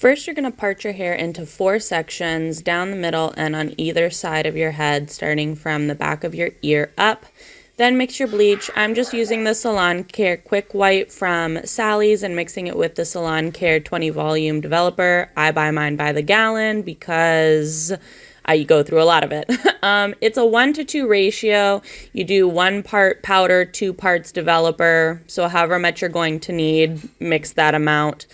First, you're going to part your hair into 4 sections down the middle and on either side of your head, starting from the back of your ear up. Then mix your bleach. I'm just using the Salon Care Quick White from Sally's and mixing it with the Salon Care 20 Volume Developer. I buy mine by the gallon because I go through a lot of it. It's a 1-to-2 ratio. You do 1 part powder, 2 parts developer. So however much you're going to need, mix that amount.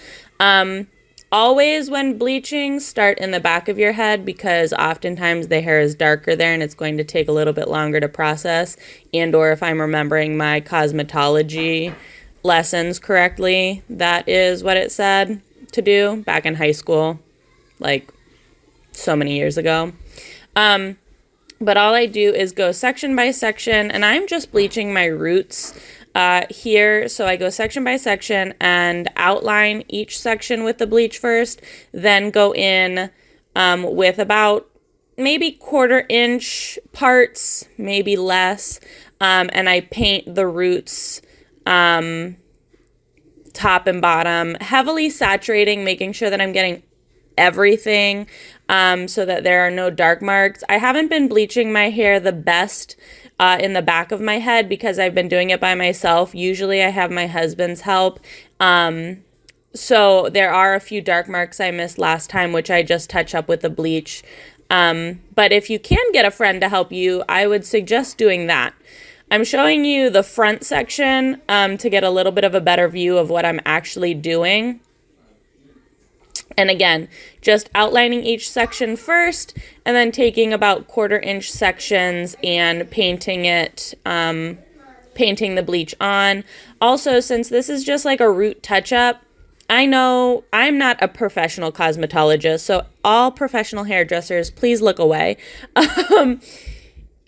Always when bleaching, start in the back of your head because oftentimes the hair is darker there and it's going to take a little bit longer to process. And or if I'm remembering my cosmetology lessons correctly, that is what it said to do back in high school, like so many years ago. But all I do is go section by section, and I'm just bleaching my roots here. So I go section by section and outline each section with the bleach first, then go in with about maybe 1/4 inch parts, maybe less, and I paint the roots top and bottom, heavily saturating, making sure that I'm getting everything so that there are no dark marks. I haven't been bleaching my hair the best in the back of my head because I've been doing it by myself. Usually I have my husband's help. So there are a few dark marks I missed last time, which I just touch up with the bleach. But if you can get a friend to help you, I would suggest doing that. I'm showing you the front section to get a little bit of a better view of what I'm actually doing. And again, just outlining each section first and then taking about 1/4 inch sections and painting it, painting the bleach on. Also, since this is just like a root touch-up, I know I'm not a professional cosmetologist, so all professional hairdressers, please look away.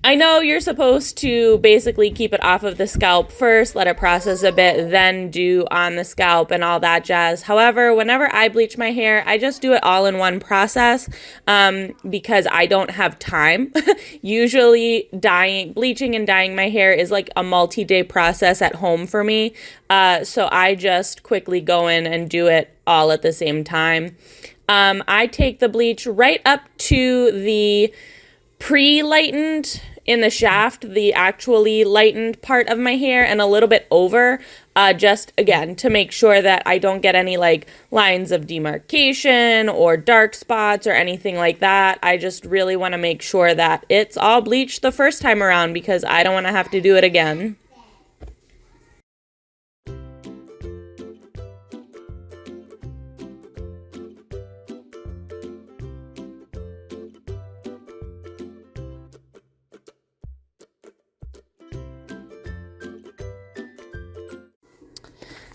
I know you're supposed to basically keep it off of the scalp first, let it process a bit, then do on the scalp and all that jazz. However, whenever I bleach my hair, I just do it all in one process because I don't have time. Usually bleaching and dyeing my hair is like a multi-day process at home for me. So I just quickly go in and do it all at the same time. I take the bleach right up to the pre-lightened in the shaft, the actually lightened part of my hair, and a little bit over, just again to make sure that I don't get any like lines of demarcation or dark spots or anything like that. I just really want to make sure that it's all bleached the first time around because I don't want to have to do it again.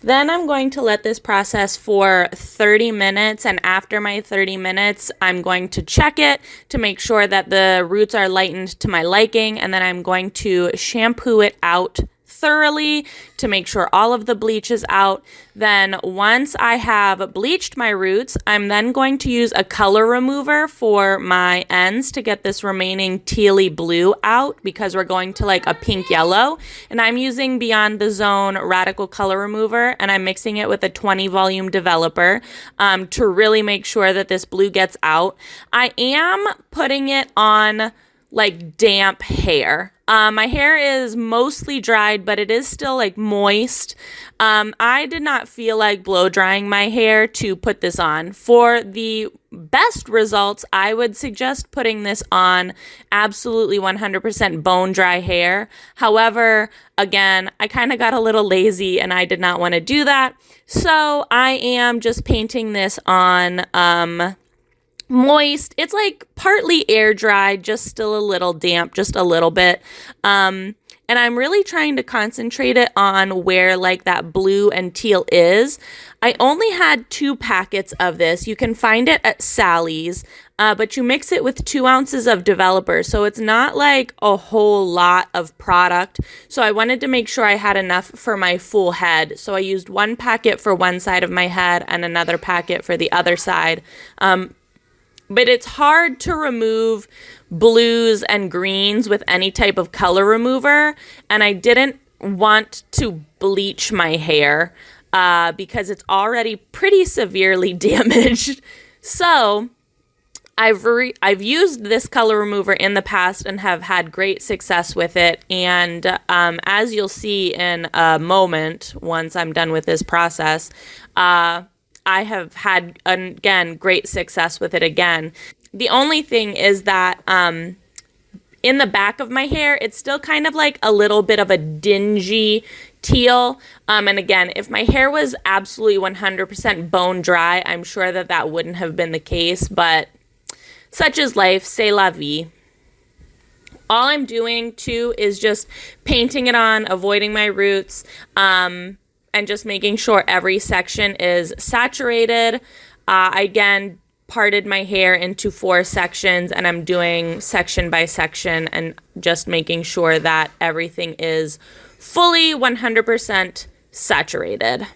Then I'm going to let this process for 30 minutes, and after my 30 minutes, I'm going to check it to make sure that the roots are lightened to my liking, and then I'm going to shampoo it out thoroughly to make sure all of the bleach is out. Then once I have bleached my roots, I'm then going to use a color remover for my ends to get this remaining tealy blue out because we're going to like a pink yellow. And I'm using Beyond the Zone Radical Color Remover, and I'm mixing it with a 20 volume developer to really make sure that this blue gets out. I am putting it on like damp hair. My hair is mostly dried, but it is still like moist. I did not feel like blow drying my hair to put this on. For the best results, I would suggest putting this on absolutely 100% bone dry hair. However, again, I kind of got a little lazy and I did not want to do that. So I am just painting this on moist. It's like partly air dried, just still a little damp, just a little bit. And I'm really trying to concentrate it on where like that blue and teal is. I only had 2 packets of this. You can find it at Sally's, but you mix it with 2 ounces of developer. So it's not like a whole lot of product. So I wanted to make sure I had enough for my full head. So I used 1 packet for one side of my head and another packet for the other side. But it's hard to remove blues and greens with any type of color remover, and I didn't want to bleach my hair. because it's already pretty severely damaged. So I've used this color remover in the past and have had great success with it. And as you'll see in a moment, once I'm done with this process, I have had, again, great success with it again. The only thing is that in the back of my hair, it's still kind of like a little bit of a dingy teal. And again, if my hair was absolutely 100% bone dry, I'm sure that that wouldn't have been the case, but such is life, c'est la vie. All I'm doing too is just painting it on, avoiding my roots, and just making sure every section is saturated. I again parted my hair into 4 sections, and I'm doing section by section and just making sure that everything is fully 100% saturated.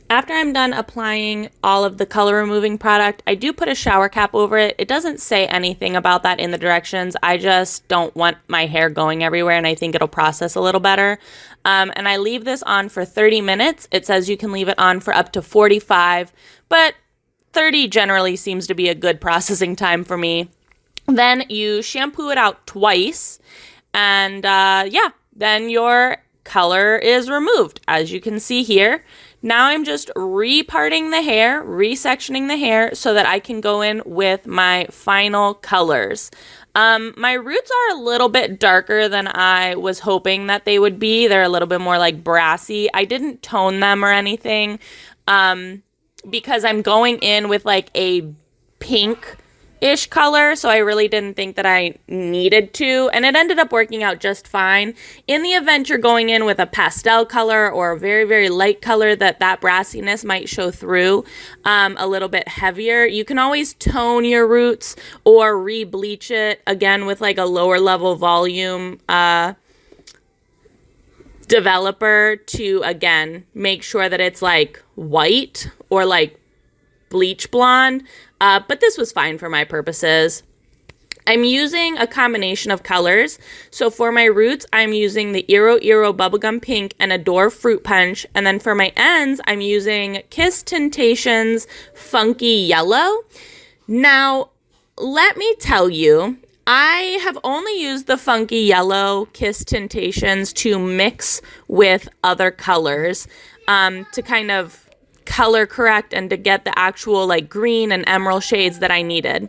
After I'm done applying all of the color removing product, I do put a shower cap over it. It doesn't say anything about that in the directions. I just don't want my hair going everywhere, and I think it'll process a little better. And I leave this on for 30 minutes. It says you can leave it on for up to 45, but 30 generally seems to be a good processing time for me. Then you shampoo it out twice, and then your color is removed, as you can see here. Now I'm just reparting the hair, resectioning the hair so that I can go in with my final colors. My roots are a little bit darker than I was hoping that they would be. They're a little bit more like brassy. I didn't tone them or anything because I'm going in with like a pink-ish color, so I really didn't think that I needed to, and it ended up working out just fine. In the event you're going in with a pastel color or a very, very light color that brassiness might show through a little bit heavier, you can always tone your roots or re-bleach it, again, with like a lower level volume developer to, again, make sure that it's like white or like bleach blonde. But this was fine for my purposes. I'm using a combination of colors. So for my roots, I'm using the Iro Iro Bubblegum Pink and Adore Fruit Punch. And then for my ends, I'm using Kiss Temptations Funky Yellow. Now, let me tell you, I have only used the Funky Yellow Kiss Temptations to mix with other colors to kind of color correct and to get the actual like green and emerald shades that I needed.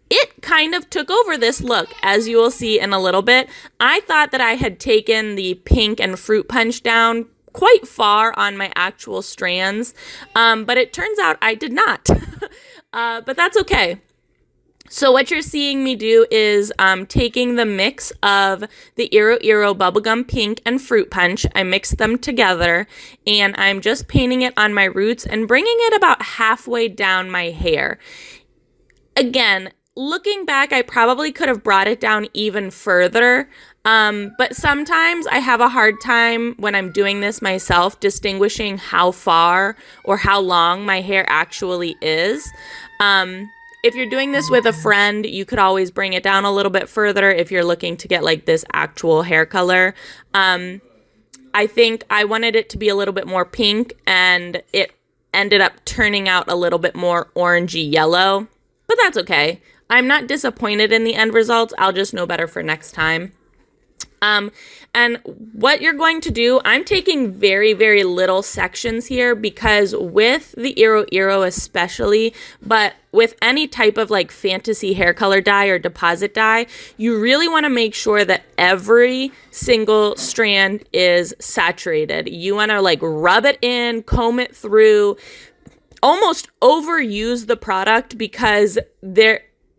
It kind of took over this look, as you will see in a little bit. I thought that I had taken the pink and fruit punch down quite far on my actual strands, but it turns out I did not. But that's okay. So what you're seeing me do is taking the mix of the Iro Iro Bubblegum Pink and Fruit Punch. I mixed them together, and I'm just painting it on my roots and bringing it about halfway down my hair. Again, looking back, I probably could have brought it down even further, but sometimes I have a hard time when I'm doing this myself distinguishing how far or how long my hair actually is. If you're doing this with a friend, you could always bring it down a little bit further if you're looking to get like this actual hair color. I think I wanted it to be a little bit more pink, and it ended up turning out a little bit more orangey yellow, but that's okay. I'm not disappointed in the end results. I'll just know better for next time. And what you're going to do, I'm taking very, very little sections here because with the Iro Iro especially, but with any type of like fantasy hair color dye or deposit dye, you really want to make sure that every single strand is saturated. You want to like rub it in, comb it through, almost overuse the product because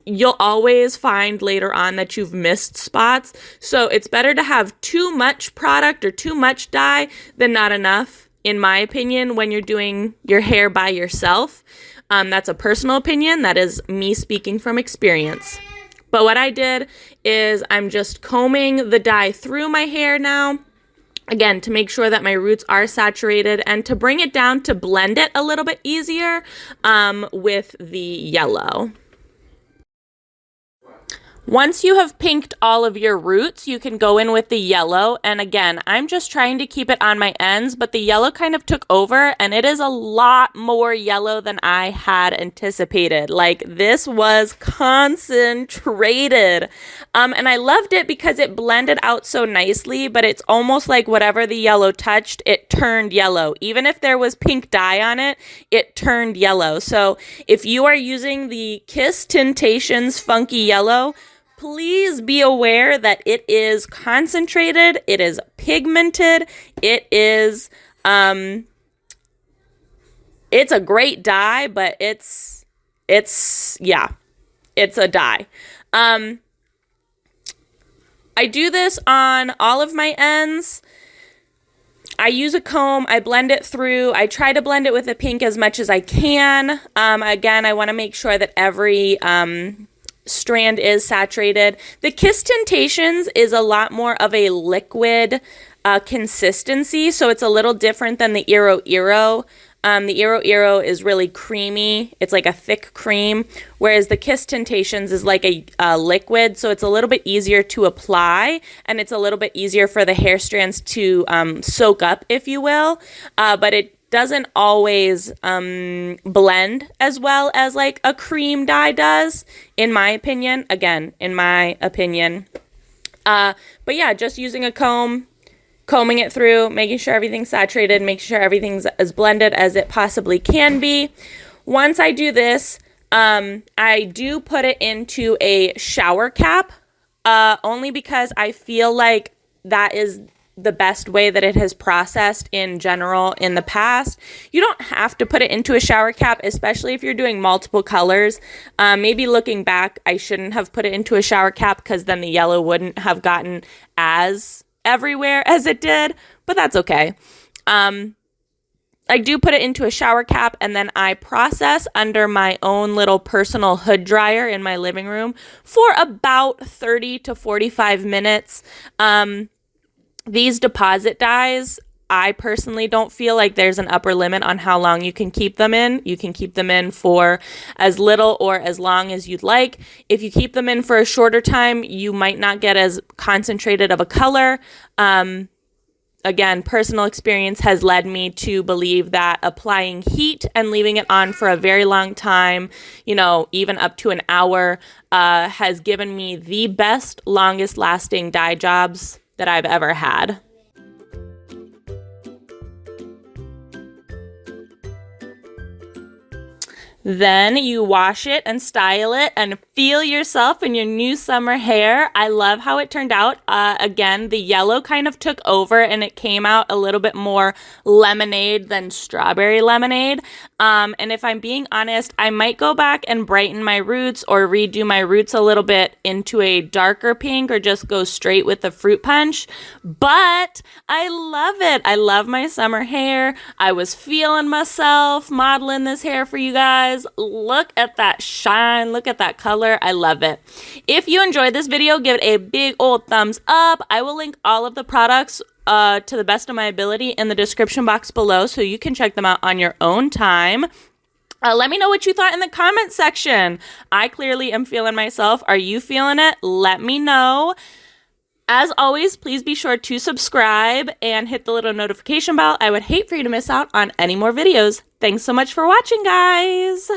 you'll always find later on that you've missed spots. So it's better to have too much product or too much dye than not enough, in my opinion, when you're doing your hair by yourself. That's a personal opinion. That is me speaking from experience. But what I did is I'm just combing the dye through my hair now. Again, to make sure that my roots are saturated and to bring it down to blend it a little bit easier with the yellow. Once you have pinked all of your roots, you can go in with the yellow. And again, I'm just trying to keep it on my ends, but the yellow kind of took over and it is a lot more yellow than I had anticipated. Like, this was concentrated. And I loved it because it blended out so nicely, but it's almost like whatever the yellow touched, it turned yellow. Even if there was pink dye on it, it turned yellow. So if you are using the Kiss Tintations Funky Yellow, please be aware that it is concentrated, it is pigmented, it is, it's a great dye, but it's a dye. I do this on all of my ends. I use a comb, I blend it through, I try to blend it with the pink as much as I can. Again, I want to make sure that every, strand is saturated. The Kiss Tintations is a lot more of a liquid consistency, so it's a little different than the Iro Iro. The Iro Iro is really creamy. It's like a thick cream, whereas the Kiss Tintations is like a liquid, so it's a little bit easier to apply, and it's a little bit easier for the hair strands to soak up, if you will, but it doesn't always blend as well as like a cream dye does, in my opinion. Again, in my opinion. But yeah, just using a comb, combing it through, making sure everything's saturated, making sure everything's as blended as it possibly can be. Once I do this, I do put it into a shower cap, only because I feel like that is the best way that it has processed in general in the past. You don't have to put it into a shower cap, especially if you're doing multiple colors. Maybe looking back, I shouldn't have put it into a shower cap because then the yellow wouldn't have gotten as everywhere as it did, but that's okay. I do put it into a shower cap and then I process under my own little personal hood dryer in my living room for about 30 to 45 minutes. These deposit dyes, I personally don't feel like there's an upper limit on how long you can keep them in. You can keep them in for as little or as long as you'd like. If you keep them in for a shorter time, you might not get as concentrated of a color. Again, personal experience has led me to believe that applying heat and leaving it on for a very long time, you know, even up to an hour, has given me the best, longest lasting dye jobs that I've ever had. Then you wash it and style it and feel yourself in your new summer hair. I love how it turned out. Again, the yellow kind of took over and it came out a little bit more lemonade than strawberry lemonade. And if I'm being honest, I might go back and brighten my roots or redo my roots a little bit into a darker pink or just go straight with the fruit punch. But I love it. I love my summer hair. I was feeling myself modeling this hair for you guys. Look at that shine. Look at that color. I love it. If you enjoyed this video, give it a big old thumbs up. I will link all of the products to the best of my ability in the description box below so you can check them out on your own time. Let me know what you thought in the comment section. I clearly am feeling myself. Are you feeling it? Let me know. As always, please be sure to subscribe and hit the little notification bell. I would hate for you to miss out on any more videos. Thanks so much for watching, guys.